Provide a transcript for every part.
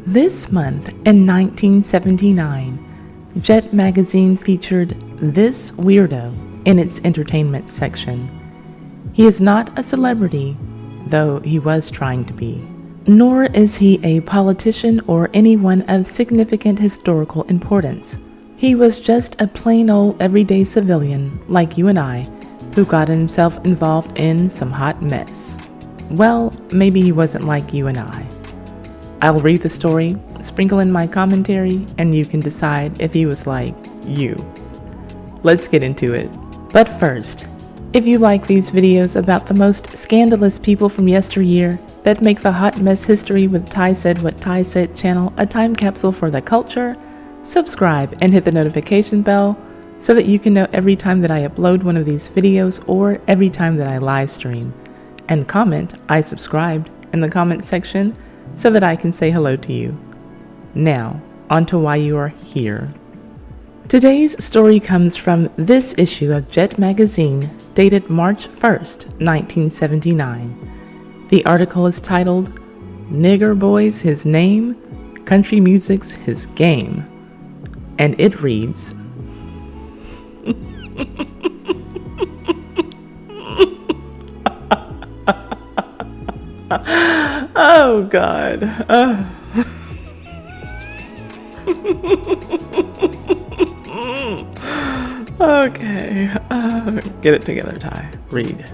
This month in 1979, Jet magazine featured This Weirdo in its entertainment section. He is not a celebrity, though he was trying to be. Nor is he a politician or anyone of significant historical importance. He was just a plain old everyday civilian like you and I, who got himself involved in some hot mess. Well, maybe he wasn't like you and I. I'll read the story, sprinkle in my commentary, and you can decide if he was like you. Let's get into it. But first, if you like these videos about the most scandalous people from yesteryear that make the Hot Mess History with Ty Said What Ty Said channel a time capsule for the culture, subscribe and hit the notification bell so that you can know every time that I upload one of these videos or every time that I live stream. And comment "I subscribed" in the comment section so that I can say hello to you. Now, on to why you are here. Today's story comes from this issue of Jet magazine, dated March 1st, 1979. The article is titled, "Nigger Boy's His Name, Country Music's His Game." And it reads, oh God. Okay. Get it together, Ty. Read.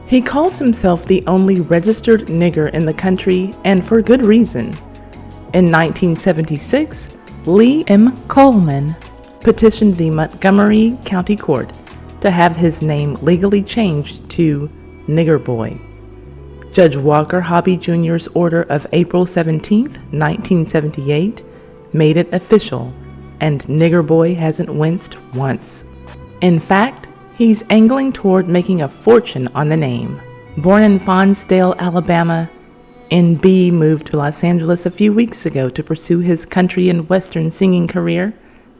He calls himself the only registered nigger in the country, and for good reason. In 1976, Lee M. Coleman petitioned the Montgomery County Court to have his name legally changed to Nigger Boy. Judge Walker Hobby Jr.'s order of April 17, 1978, made it official, and Nigger Boy hasn't winced once. In fact, he's angling toward making a fortune on the name. Born in Fonsdale, Alabama, NB moved to Los Angeles a few weeks ago to pursue his country and western singing career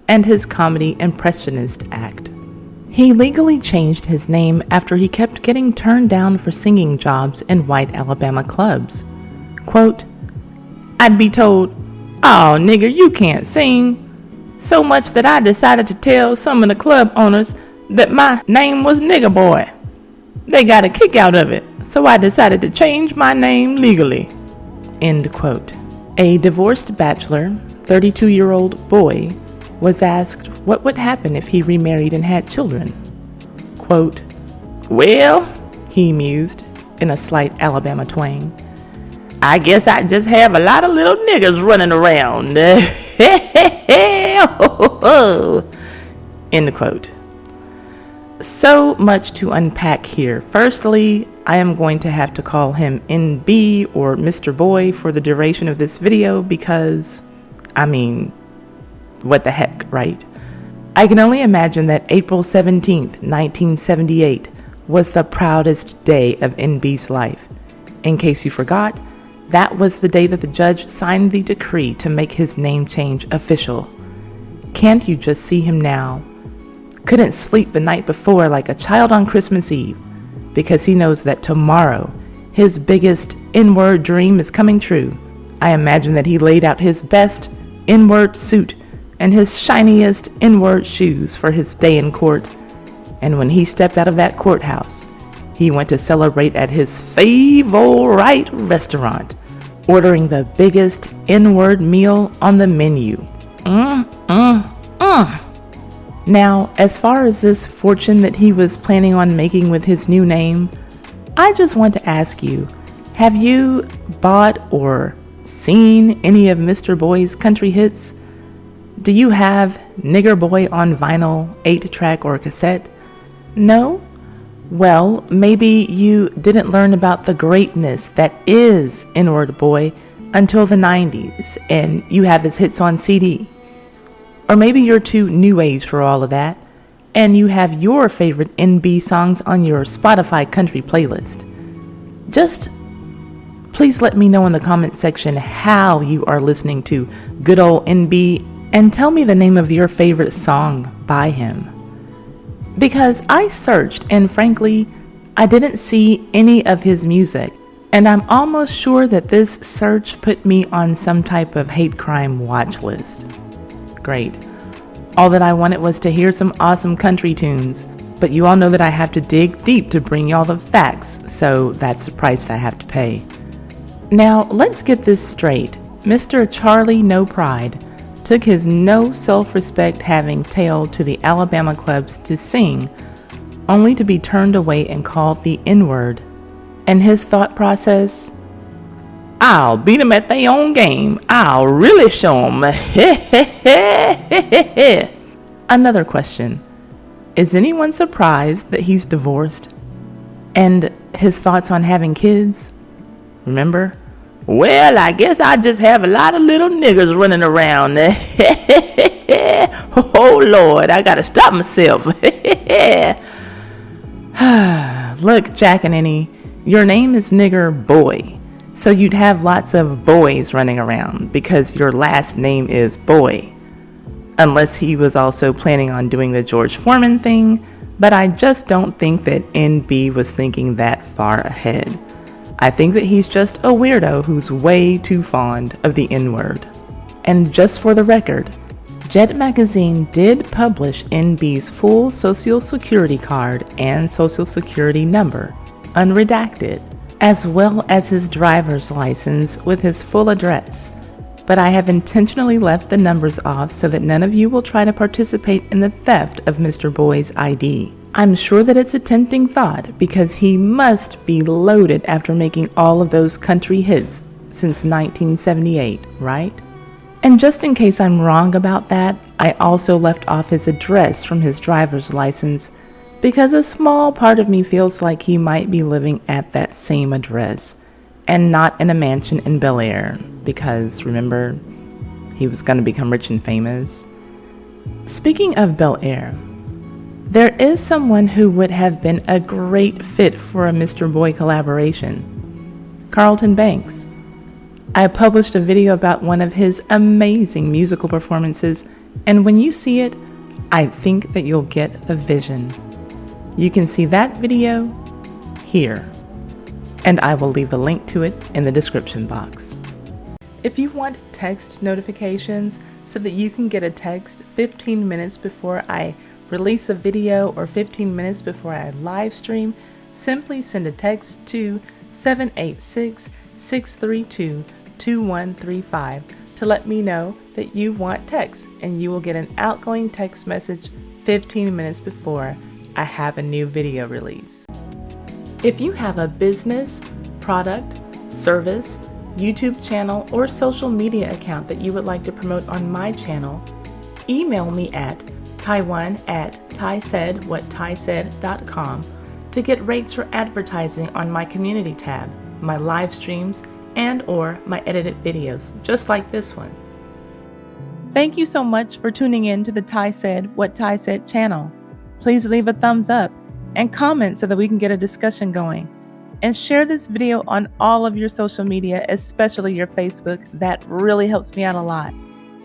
and his comedy impressionist act. He legally changed his name after he kept getting turned down for singing jobs in white Alabama clubs. Quote, "I'd be told, 'Oh, nigger, you can't sing,' so much that I decided to tell some of the club owners that my name was Nigger Boy. They got a kick out of it, so I decided to change my name legally." End quote. A divorced bachelor, 32-year-old boy, was asked what would happen if he remarried and had children. Quote, "Well," he mused in a slight Alabama twang, "I guess I just have a lot of little niggers running around." End quote. So much to unpack here. Firstly, I am going to have to call him NB or Mr. Boy for the duration of this video because, what the heck, right? I can only imagine that April 17th, 1978 was the proudest day of NB's life. In case you forgot, that was the day that the judge signed the decree to make his name change official. Can't you just see him now? Couldn't sleep the night before like a child on Christmas Eve because he knows that tomorrow his biggest N-word dream is coming true. I imagine that he laid out his best N-word suit and his shiniest N-word shoes for his day in court. And when he stepped out of that courthouse, he went to celebrate at his favorite restaurant, ordering the biggest N-word meal on the menu. Now, as far as this fortune that he was planning on making with his new name, I just want to ask you, have you bought or seen any of Mr. Boy's country hits? Do you have Nigger Boy on vinyl, 8-track, or cassette? No? Well, maybe you didn't learn about the greatness that is N-word Boy until the 90s, and you have his hits on CD. Or maybe you're too new age for all of that, and you have your favorite NB songs on your Spotify country playlist. Just please let me know in the comment section how you are listening to good old NB, and tell me the name of your favorite song by him. Because I searched, and frankly, I didn't see any of his music. And I'm almost sure that this search put me on some type of hate crime watch list. Great. All that I wanted was to hear some awesome country tunes, but you all know that I have to dig deep to bring y'all the facts, so that's the price I have to pay. Now, let's get this straight. Mr. Charlie No Pride took his no self-respect having tail to the Alabama clubs to sing, only to be turned away and called the N-word. And his thought process, I'll beat them at their own game. I'll really show them. Another question. Is anyone surprised that he's divorced? And his thoughts on having kids? Remember? Well, I guess I just have a lot of little niggers running around. Oh, Lord, I gotta stop myself. Look, Jack and Annie, your name is Nigger Boy, so you'd have lots of boys running around because your last name is Boy. Unless he was also planning on doing the George Foreman thing, but I just don't think that NB was thinking that far ahead. I think that he's just a weirdo who's way too fond of the N-word. And just for the record, Jet Magazine did publish NB's full Social Security card and Social Security number, unredacted, as well as his driver's license with his full address. But I have intentionally left the numbers off so that none of you will try to participate in the theft of Mr. Boy's ID. I'm sure that it's a tempting thought because he must be loaded after making all of those country hits since 1978, right? And just in case I'm wrong about that, I also left off his address from his driver's license because a small part of me feels like he might be living at that same address and not in a mansion in Bel Air because, remember, he was going to become rich and famous. Speaking of Bel Air, there is someone who would have been a great fit for a Mr. Boy collaboration, Carlton Banks. I published a video about one of his amazing musical performances, and when you see it, I think that you'll get the vision. You can see that video here, and I will leave a link to it in the description box. If you want text notifications so that you can get a text 15 minutes before I release a video or 15 minutes before I live stream, simply send a text to 786-632-2135 to let me know that you want text, and you will get an outgoing text message 15 minutes before I have a new video release. If you have a business, product, service, YouTube channel, or social media account that you would like to promote on my channel, email me at tiwan@tisaidwhattisaid.com to get rates for advertising on my community tab, my live streams, and or my edited videos, just like this one. Thank you so much for tuning in to the Ty Said What Ty Said channel. Please leave a thumbs up and comment so that we can get a discussion going. And share this video on all of your social media, especially your Facebook. That really helps me out a lot.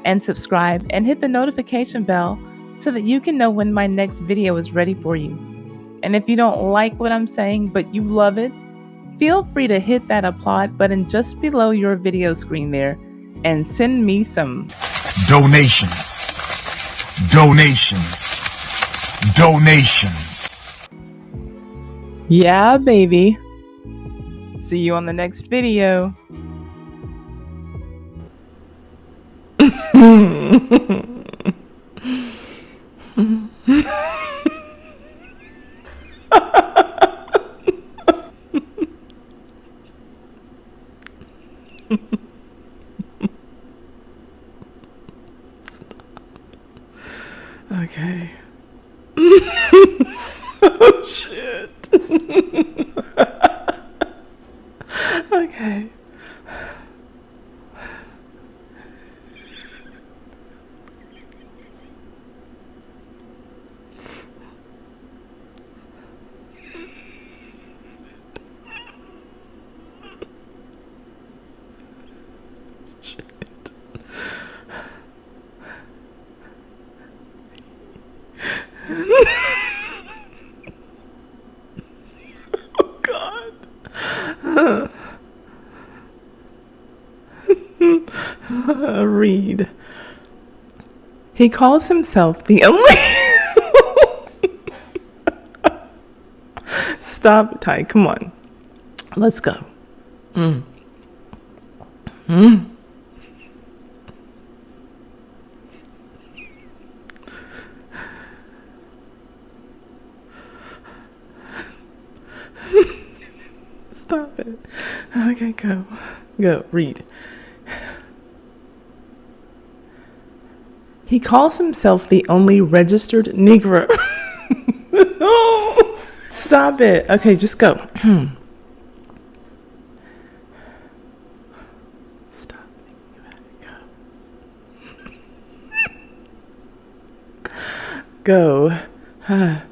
And subscribe and hit the notification bell so that you can know when my next video is ready for you. And if you don't like what I'm saying, but you love it, feel free to hit that applaud button just below your video screen there and send me some donations. Yeah, baby. See you on the next video. Okay. Oh, shit. Okay. Shit. Oh, God. Read. He calls himself the only... Stop, Ty. Come on. Let's go. Stop it. Okay, go. Go. Read. He calls himself the only registered Negro. Stop it. Okay, just go. Stop. You had to go. Go.